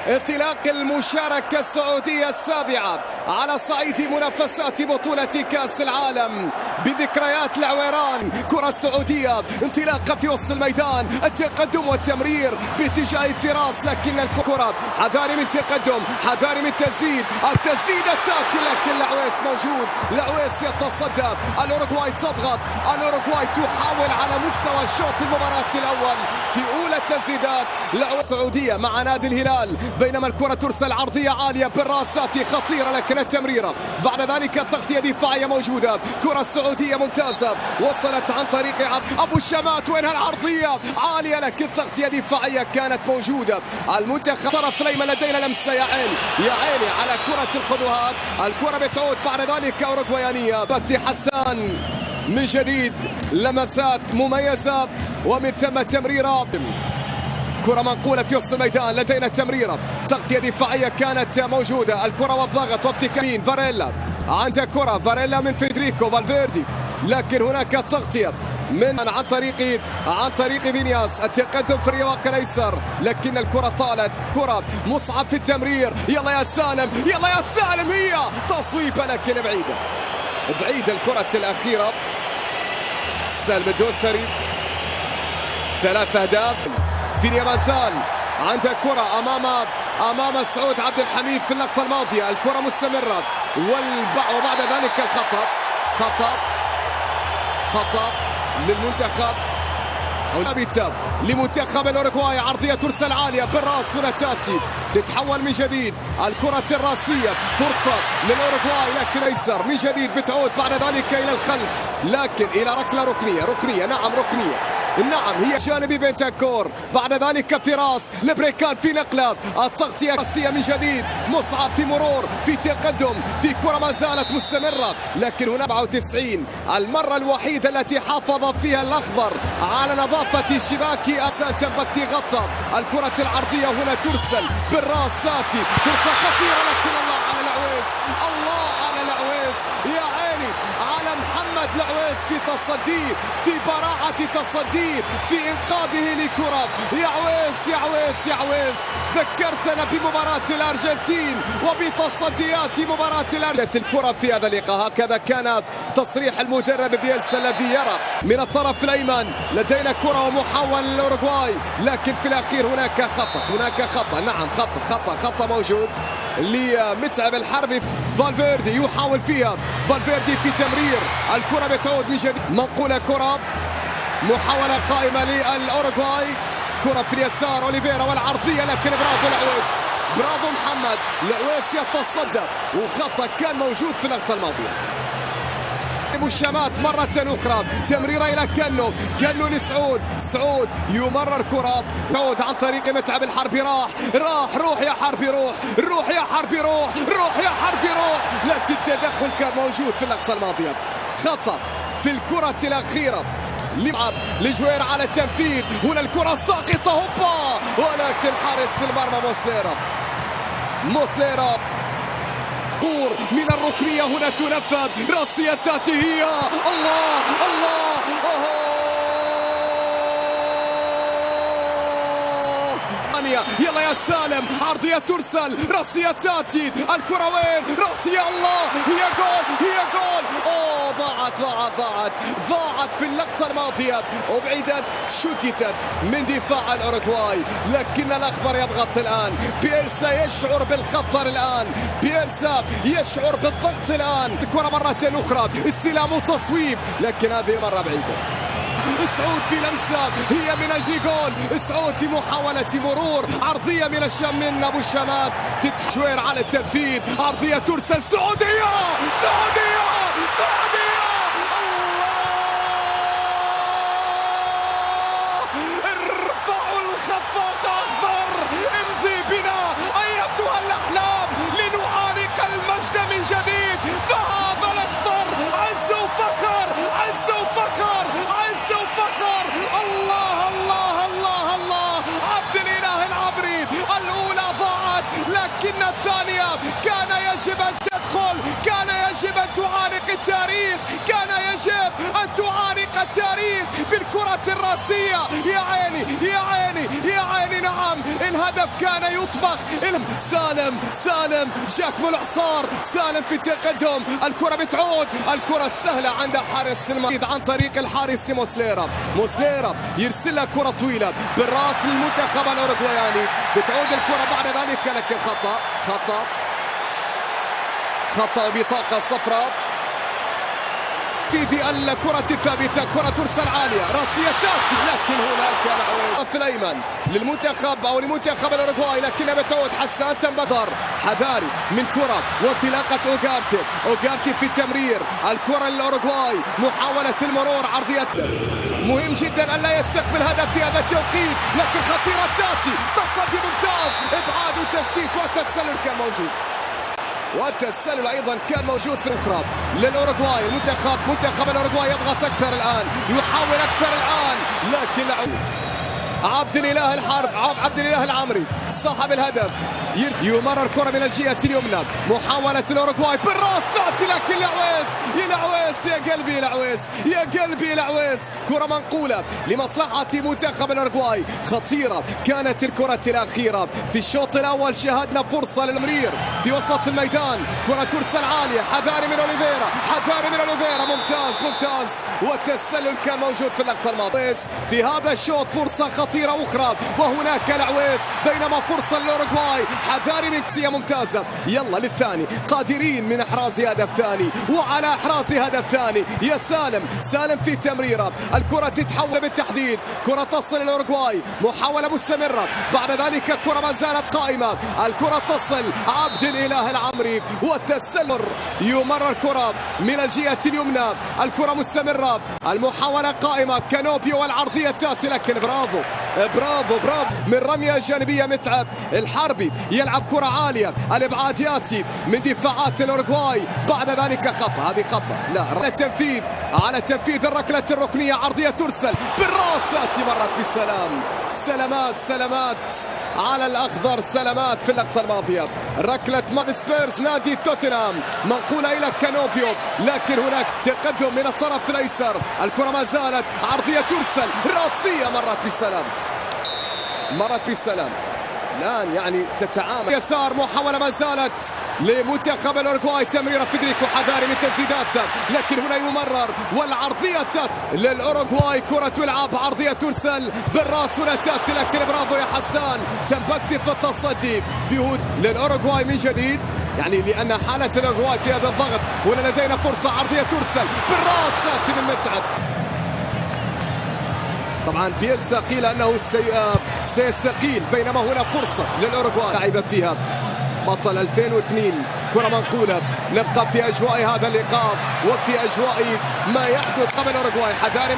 انطلاق المشاركة السعودية السابعة على صعيد منافسات بطولة كأس العالم بذكريات العويران. كرة سعودية انطلاقة في وسط الميدان، التقدم والتمرير باتجاه الفراس، لكن الكرة حذاري من تقدم، حذاري من التسديدة تأتي، لكن العويس موجود، العويس يتصدى، الأوروغواي تضغط، الأوروغواي تحاول على مستوى الشوط المباراة الأول في أولى التسديدات السعودية مع نادي الهلال، بينما الكرة ترسل عرضية عالية بالراسات خطيرة، لكن التمريرة بعد ذلك تغطية دفاعية موجودة. كرة سعودية ممتازة وصلت عن طريق أبو الشمات، وينها العرضية عالية، لكن تغطية دفاعية كانت موجودة. المنتخب طرف الأيمن لدينا لمسة، يا عيني يا عيني على كرة الخطوات، الكرة بتعود بعد ذلك أوروغوايانية. بكتي حسان من جديد، لمسات مميزة ومن ثم تمريرة، كرة منقولة في وسط الميدان، لدينا تمريرة، تغطية دفاعية كانت موجودة، الكرة والضغط وافتكاك فاريلا، عندها كرة فاريلا من فيدريكو فالفيردي، لكن هناك تغطية عن طريق فينياس، التقدم في الرواق الايسر، لكن الكرة طالت، كرة مصعب في التمرير، يلا يا سالم يلا يا سالم، هي تصويبة لكن بعيدة الكرة الأخيرة. سالم الدوسري 3 أهداف. فينيا ما زال عنده كرة أمام سعود عبد الحميد في اللقطة الماضية، الكرة مستمرة وبعد ذلك خطأ للمنتخب لمنتخب الأوروغواي، عرضية ترسل عالية بالراس، هنا تأتي تتحول من جديد الكرة الراسية، فرصة للأوروغواي لكن أيسر من جديد بتعود بعد ذلك إلى الخلف، لكن إلى ركلة ركنية نعم هي جانبي بنتاكور، بعد ذلك فراس لبريكان في نقلة، التغطية الراسية من جديد، مصعب في مرور في تقدم في كرة ما زالت مستمرة، لكن هنا 94 المرة الوحيدة التي حافظ فيها الأخضر على نظافة شباك أسان تنبكتي، غطى الكرة العرضية، هنا ترسل بالراس، ساتي فرصة خطيرة، لكن الله على العويس، يا عيني على محمد العويس في تصديه، في براعة تصديه، في إنقاذه لكرة. يا عويس ذكرتنا بمباراة الأرجنتين وبتصديات مباراة الأرجنتين. الكرة في هذا اللقاء، هكذا كان تصريح المدرب بيلسا الذي يرى من الطرف الأيمن لدينا كرة ومحاولة للأوروغواي، لكن في الأخير هناك خطأ، نعم خطأ موجود لمتعب الحربي. فالفيردي يحاول فيها، فالفيردي في تمرير، الكرة بتعود من جديد، منقولة كرة، محاولة قائمة للأوروغواي، كرة في اليسار أوليفيرا والعرضية، لكن برافو العويس، برافو محمد العويس يتصدى، وخطأ كان موجود في اللقطة الماضية. أبو الشمات مرة أخرى، تمريرة إلى كنو لسعود، يمرر كرة، تعود عن طريق متعب الحربي، روح يا حربي، روح يا حربي، لكن التدخل كان موجود في اللقطة الماضية، خطأ في الكرة الأخيرة لجوير على التنفيذ، هنا الكرة ساقطة هوبا، ولكن حارس المرمى موسليرا طور من الركنية، هنا تنفذ راسية تأتي، هي الله يلا يا سالم، عرضية ترسل، راسية تأتي، الكرة وين؟ راسية، الله، هي جول، ضاعت في اللقطة الماضية، وبعيدت شتتت من دفاع الأوروغواي، لكن الأخضر يضغط الآن، بيلسا يشعر بالخطر الآن، بيلسا يشعر بالضغط الآن. الكرة مرة أخرى، استلام والتصويب، لكن هذه المرة بعيدة. سعود في لمسة، هي من أجل جول، سعود في محاولة مرور، عرضية من أبو الشمات، تتشوير على التنفيذ، عرضية ترسل، سعودية، ارفعوا الخفاق أخضر، امضي بنا أيتها الأحلام لنعانق المجد من جديد، فهذا الأخضر عز وفخر، الله عبد الإله العبري، الأولى ضاعت، لكن الثانية كان يجب أن تدخل، كان يجب أن تعانق التاريخ، كان يجب شيب أن تعانق التاريخ بالكرة الراسية. يا عيني يا عيني يا عيني. نعم الهدف كان يطبخ. سالم جاك بالإعصار. سالم في التقدم. الكرة بتعود. الكرة السهلة عند حارس المريض عن طريق الحارس موسليرا يرسل لها كرة طويلة بالراس للمنتخب الأوروغواياني. بتعود الكرة بعد ذلك لكن خطأ بطاقة صفراء في ذي الكرة الثابتة. كرة ترسل عالية راسية تأتي لكن هناك العويس في الأيمن لمنتخب الأوروغواي لكنها بتعود. حسان تنبذر حذاري من كرة وانطلاقة أوغارتي في التمرير. الكرة للأوروغواي محاولة المرور عرضية. مهم جدا أن لا يستقبل هدف في هذا التوقيت لكن خطيرة تأتي. تصدي ممتاز. إبعاد وتشتيت والتسلل كان موجود. والتسلل ايضا كان موجود في الاخرى للاوروغواي. منتخب الاوروغواي يضغط اكثر الان. يحاول اكثر الان لكن عبد الاله العمري صاحب الهدف يمرر كرة من الجهة اليمنى. محاولة الأوروغواي بالراس لكن العويس يا قلبي العويس. كرة منقولة لمصلحة منتخب الأوروغواي. خطيرة كانت الكرة الأخيرة في الشوط الأول. شاهدنا فرصة للمرير في وسط الميدان. كرة ترسل عالية. حذاري من أوليفيرا. ممتاز والتسلل كان موجود في اللقطة الماضية. في هذا الشوط فرصة خطيرة أخرى وهناك العويس بينما فرصة للأوروغواي. حذاري من كسية ممتازة. يلا للثاني قادرين من إحراز هدف ثاني وعلى إحراز هدف ثاني. يا سالم في تمريرة. الكرة تتحول بالتحديد. كرة تصل الأوروغواي. محاولة مستمرة. بعد ذلك الكرة ما زالت قائمة. الكرة تصل عبد الإله العمري والتسلل. يمرر كرة من الجهة اليمنى. الكرة مستمرة. المحاولة قائمة. كانوبيو والعرضية تأتي لكن برافو من رمية جانبية. متعب الحربي يلعب كرة عالية. الإبعاد يأتي من دفاعات الأوروغواي. بعد ذلك خطأ لا على تنفيذ الركلة الركنية. عرضية ترسل بالراس تأتي مرت بسلام. سلامات على الأخضر. سلامات في اللقطة الماضية. ركلة سبيرز نادي توتنهام منقولة إلى كانوبيو لكن هناك تقدم من الطرف الأيسر. الكرة ما زالت. عرضية ترسل راسية مرت بالسلام. الآن يعني تتعامل يسار. محاولة ما زالت لمنتخب الأوروغواي. تمريرة فيدريكو حذاري من تسديدات لكن هنا يمرر والعرضية للأوروغواي. كرة تلعب. عرضية ترسل بالراس هنا تأتي لكن برافو يا حسان. تنبكت في التصدي بهود للأوروغواي من جديد يعني لأن حالة الأوروغواي في هذا الضغط. هنا لدينا فرصة. عرضية ترسل بالراس تأتي من متعب. طبعا بيلسا قيل انه سيستقيل بينما هنا فرصه للاوروغواي. لعب فيها بطل 2002. كره منقوله. نبقى في اجواء هذا اللقاء وفي اجواء ما يحدث قبل الاوروغواي. حذاري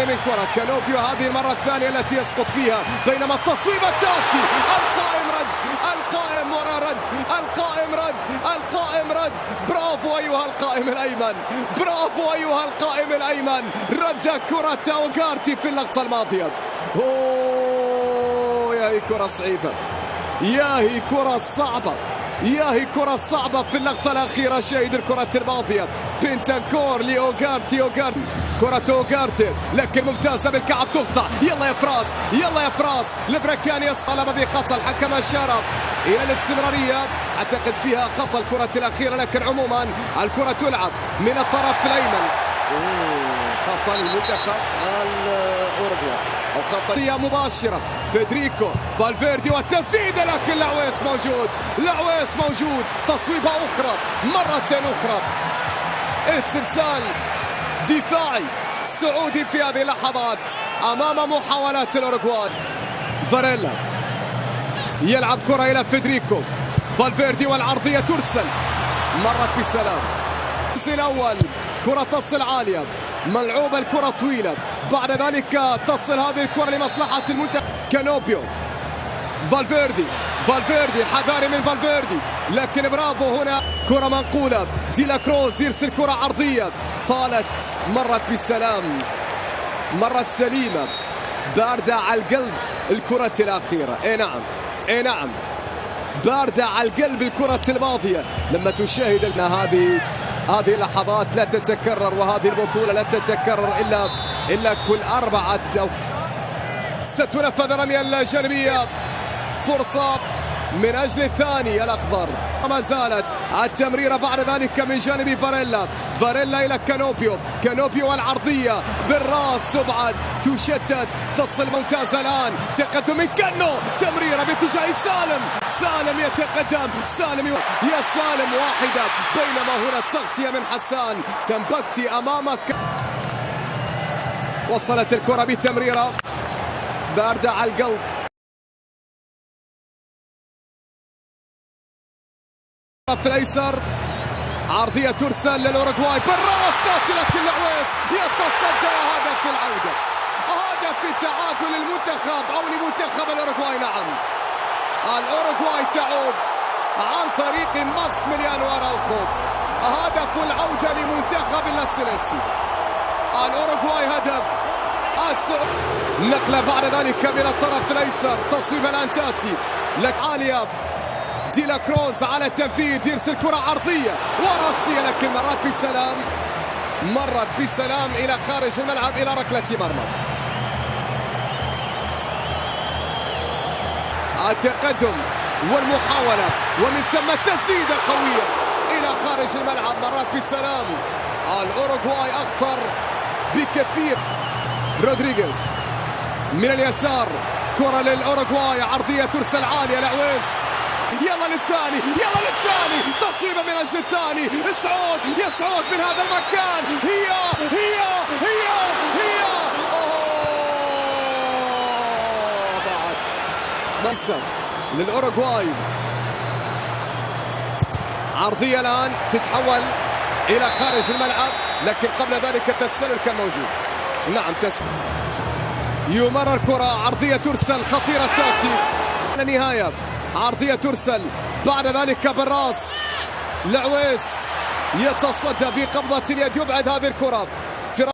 من كره. كانوبيو هذه المره الثانيه التي يسقط فيها بينما التصويبه تاتي. القائم رد. برافو ايها القائم الايمن. رد كرة أوغارتي في اللقطة الماضية. يا هي كرة صعيبة. يا هي كرة صعبة في اللقطة الأخيرة. شاهد الكرة الماضية. بنتنكور لأوغارتي. كرة أوغارتي لكن ممتازة بالكعب تقطع. يلا يا فراس لبركان يصطلب بخطأ. الحكم أشار إلى الاستمرارية. أعتقد فيها خطأ الكرة الأخيرة لكن عموما الكرة تلعب من الطرف الأيمن. خطأ المنتخب الأوروغواي أو خطأ مباشرة. فيدريكو فالفيردي والتسديدة لكن العويس موجود. تصويبة أخرى مرة أخرى. استبسال دفاعي سعودي في هذه اللحظات أمام محاولات الأوروغواي. فاريلا يلعب كرة إلى فيدريكو. فالفيردي والعرضية ترسل مرت بسلام. الأول كرة تصل عالية. ملعوبة الكرة طويلة. بعد ذلك تصل هذه الكرة لمصلحة المنتخب. كانوبيو. فالفيردي حذاري من فالفيردي لكن برافو. هنا كرة منقولة. ديلا كروز يرسل كرة عرضية طالت مرت بالسلام. مرت سليمة باردة على القلب الكرة الأخيرة. اي نعم باردة على القلب الكرة الماضية لما تشاهد هذه هذه اللحظات لا تتكرر، وهذه البطولة لا تتكرر إلا كل 4 أو ستنفذ الرمية الجانبية، فرصة من أجل الثاني الأخضر. ما زالت التمريرة بعد ذلك من جانب فاريلا إلى كانوبيو والعرضية بالراس تبعد تشتت، تصل ممتازة الآن، تقدم من كانو، تمريرة باتجاه سالم يتقدم، يا سالم واحدة، بينما هنا التغطية من حسان تنبكتي أمامك. وصلت الكرة بتمريرة باردة على القلب، في الايسر، عرضيه ترسل للاوروغواي بالراس، تاتي لكن العويس يتصدى، وهدف في العوده، هدف في التعادل للمنتخب او لمنتخب الاوروغواي. نعم، الاوروغواي تعود عن طريق ماكسيميليانو أراوخو، هدف العوده لمنتخب السيليستي. الاوروغواي هدف نقله بعد ذلك من الطرف الايسر، تصويب الان تاتي لك عاليه، دي لا كروز على التنفيذ، يرسل كرة عرضية وراسية، لكن مرت بسلام إلى خارج الملعب إلى ركلة مرمى. التقدم والمحاولة ومن ثم التسديدة قوية إلى خارج الملعب، مرت بسلام. الأوروغواي أخطر بكثير. رودريغيز من اليسار، كرة للأوروغواي، عرضية ترسل عالية لعويس، يلا للثاني، تصويبه من اجل الثاني، يسعود من هذا المكان، هي بعد نصر للاوروغواي، عرضيه الان تتحول الى خارج الملعب، لكن قبل ذلك التسلل كان موجود. نعم، يمرر كرة عرضيه ترسل خطيره تاتي للنهايه، عرضية ترسل بعد ذلك بالراس، لعويس يتصدى بقبضة اليد، يبعد هذه الكرة.